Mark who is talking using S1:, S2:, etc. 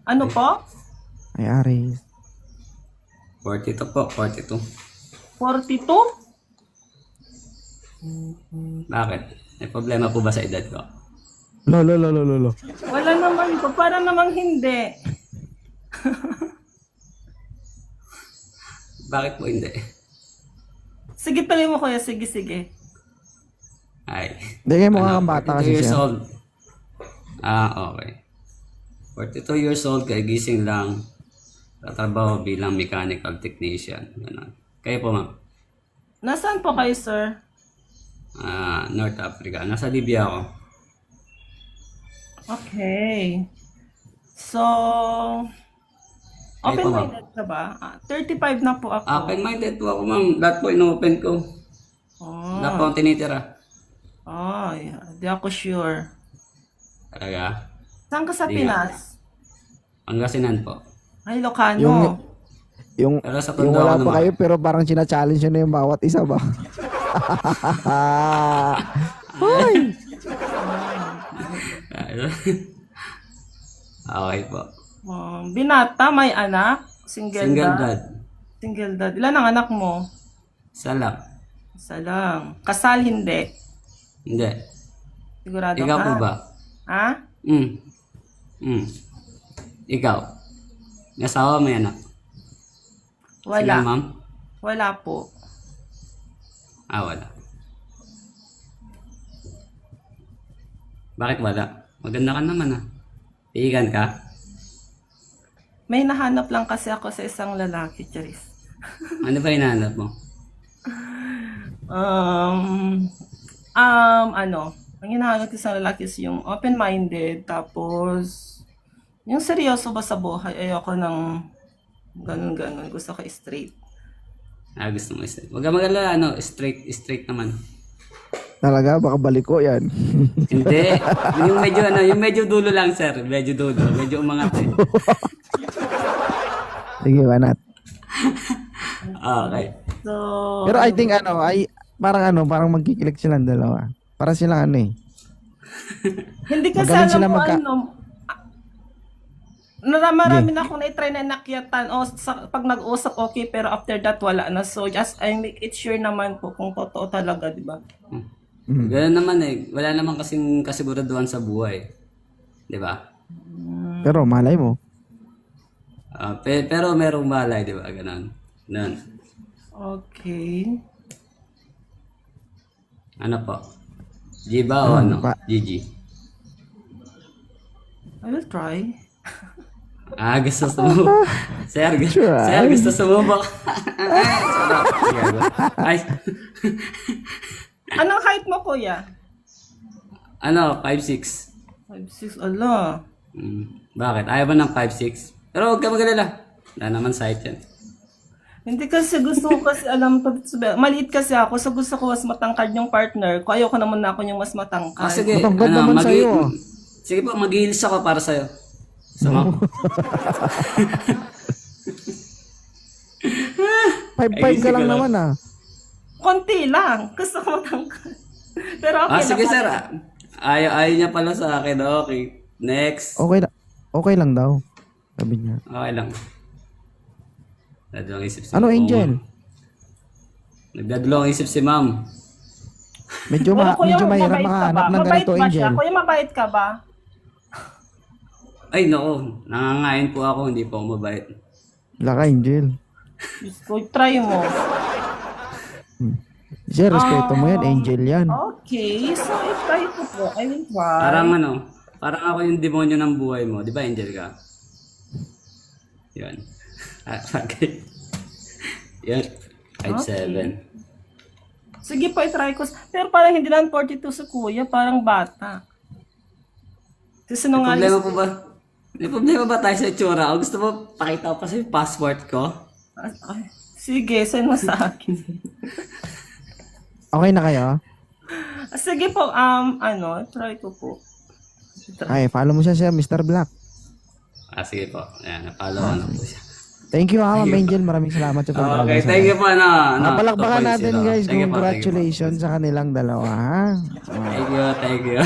S1: Ano po?
S2: Ay, Aris.
S3: 42 po, 42.
S1: 42?
S3: Bakit? May problema po ba sa edad ko?
S2: Lo.
S1: Wala naman po. Para namang hindi.
S3: Bakit po hindi?
S1: Sige, tuloy mo kuya. Sige, sige.
S3: Ay.
S2: Hindi kayo mukha kang bata
S3: 42
S2: kasi
S3: years
S2: siya.
S3: old. Okay. 42 years old, kaya gising lang. Tatrabaho bilang mechanical technician. Ganun. Kayo po, ma'am?
S1: Nasaan po kayo, sir?
S3: North Africa. Nasa Libya ako.
S1: Okay. So,
S3: Kayo po, ma'am?
S1: open-minded ka ba? 35 na po ako.
S3: Open-minded po ako, ma'am. Lahat po ino-open ko.
S1: Oh,
S3: Lahat po ang tinitira.
S1: di ako sure.
S3: Talaga.
S1: Saan ka sa
S3: Di nga.
S1: Pinas?
S3: Pangasinan po.
S1: Ay, Ilocano.
S2: Yung
S3: Pero sa
S2: yung
S3: Tondo
S2: wala
S3: ako
S2: pa
S3: naman.
S2: kayo pero parang sina-challenge nyo na yung bawat isa ba? Hoy!
S3: Okay po.
S1: Binata, may anak. Single,
S3: Single
S1: dad.
S3: dad.
S1: Single dad. Ilan ang anak mo?
S3: Salap.
S1: Isa lang. Kasal, hindi.
S3: Hindi.
S1: Sigurado
S3: Ikaw
S1: ka?
S3: po ba?
S1: Ha?
S3: Ikaw. May asawa, may anak.
S1: Wala.
S3: Sige, ma'am.
S1: Wala po.
S3: Wala. Bakit wala? Maganda ka naman Iigan ka?
S1: May nahanap lang kasi ako sa isang lalaki, Charis.
S3: Ano ba hinahanap mo?
S1: Ang hinahanap ko sa lalaki is yung open-minded, tapos yung seryoso ba sa buhay, ayoko ng ganun-ganun, gusto ko straight.
S3: Gusto mo straight. Huwag ka mag-alala, straight naman.
S2: Talaga, baka baliko yan.
S3: Hindi. Yung medyo dulo lang, sir. Medyo dulo. Medyo umangat
S2: Sige, banat.
S3: Okay.
S1: So,
S2: Pero I think parang magkikilig silang dalawa. Para silang
S1: hindi kasi
S2: magaling
S1: alam
S2: sila
S1: mo marami na akong na-try na nakyatan pag nag-usap okay pero after that wala na, so just I make it sure naman po kung totoo talaga, di ba?
S3: Ganun naman Wala naman kasing kasiguraduhan sa buhay. Di ba?
S2: Pero malay mo.
S3: Pero merong malay, di ba? Ganun.
S1: Okay.
S3: Ano po? G ba o ano?
S2: Pa-
S3: GG.
S1: I will try.
S3: Gusto sumubok. Sir, gusto sumubok. Ay.
S1: Anong height mo, kuya?
S3: 5'6".
S1: 5'6", ala.
S3: Bakit? Ayaw ba ng 5'6"? Pero huwag ka mag-alala. Wala naman sight yan.
S1: Hindi kasi gusto ko kasi maliit kasi ako, so gusto ko mas matangkad yung partner ko. Ayoko naman na ako yung mas matangkad.
S3: Sige.
S2: Matangkad naman sa'yo.
S3: Sige po, mag-heels ako para sa'yo. Sama ko.
S2: 5'5" ka lang naman
S1: Konti lang. Gusto ko matangkad. Pero okay
S3: Sige
S1: lang.
S3: sir. Ayaw niya pala sa akin. Okay. Next.
S2: Okay lang daw. Sabi niya.
S3: Okay lang. Nagdadalawang isip si
S2: Ano,
S3: ma'am.
S2: Angel?
S3: Nagdadalawang isip si ma'am.
S2: Medyo
S1: Kuya,
S2: mahirap
S1: mabait ka
S2: makahanap
S1: ba?
S2: ng
S1: Mabait
S2: ganito,
S1: ba siya?
S2: Angel.
S1: Kuya, mabait ka ba?
S3: Ay, nako. Nangangain po ako. Hindi po ako mabait.
S2: Laka, Angel.
S1: So, try mo.
S2: Sir, respeto mo yan. Angel yan.
S1: Okay, so i-try ko po. I will try.
S3: Parang ako yung demonyo ng buhay mo. Di ba, Angel ka? Yan. Okay. Yan. 5'7".
S1: Sige po, i-try ko. Pero parang hindi lang 42 sa kuya, parang bata. Kasi
S3: May
S1: nung
S3: problema po ba? May problema ba tayo sa itsura? O gusto mo pakita ko pa sa passport ko?
S1: sige, send mo sa akin.
S2: Okay na kayo?
S1: Sige po, try ko po.
S2: Ay, follow mo siya, Mr. Black.
S3: Sige po. Ayan, napalo ko na po siya.
S2: Thank you, Ma'am Angel. Maraming salamat sa pagdala.
S3: Okay, thank you po
S2: Napalakpakan
S3: 2.0.
S2: natin, guys.
S3: Thank you po,
S2: Congratulations sa kanilang dalawa, ha?
S3: Thank you.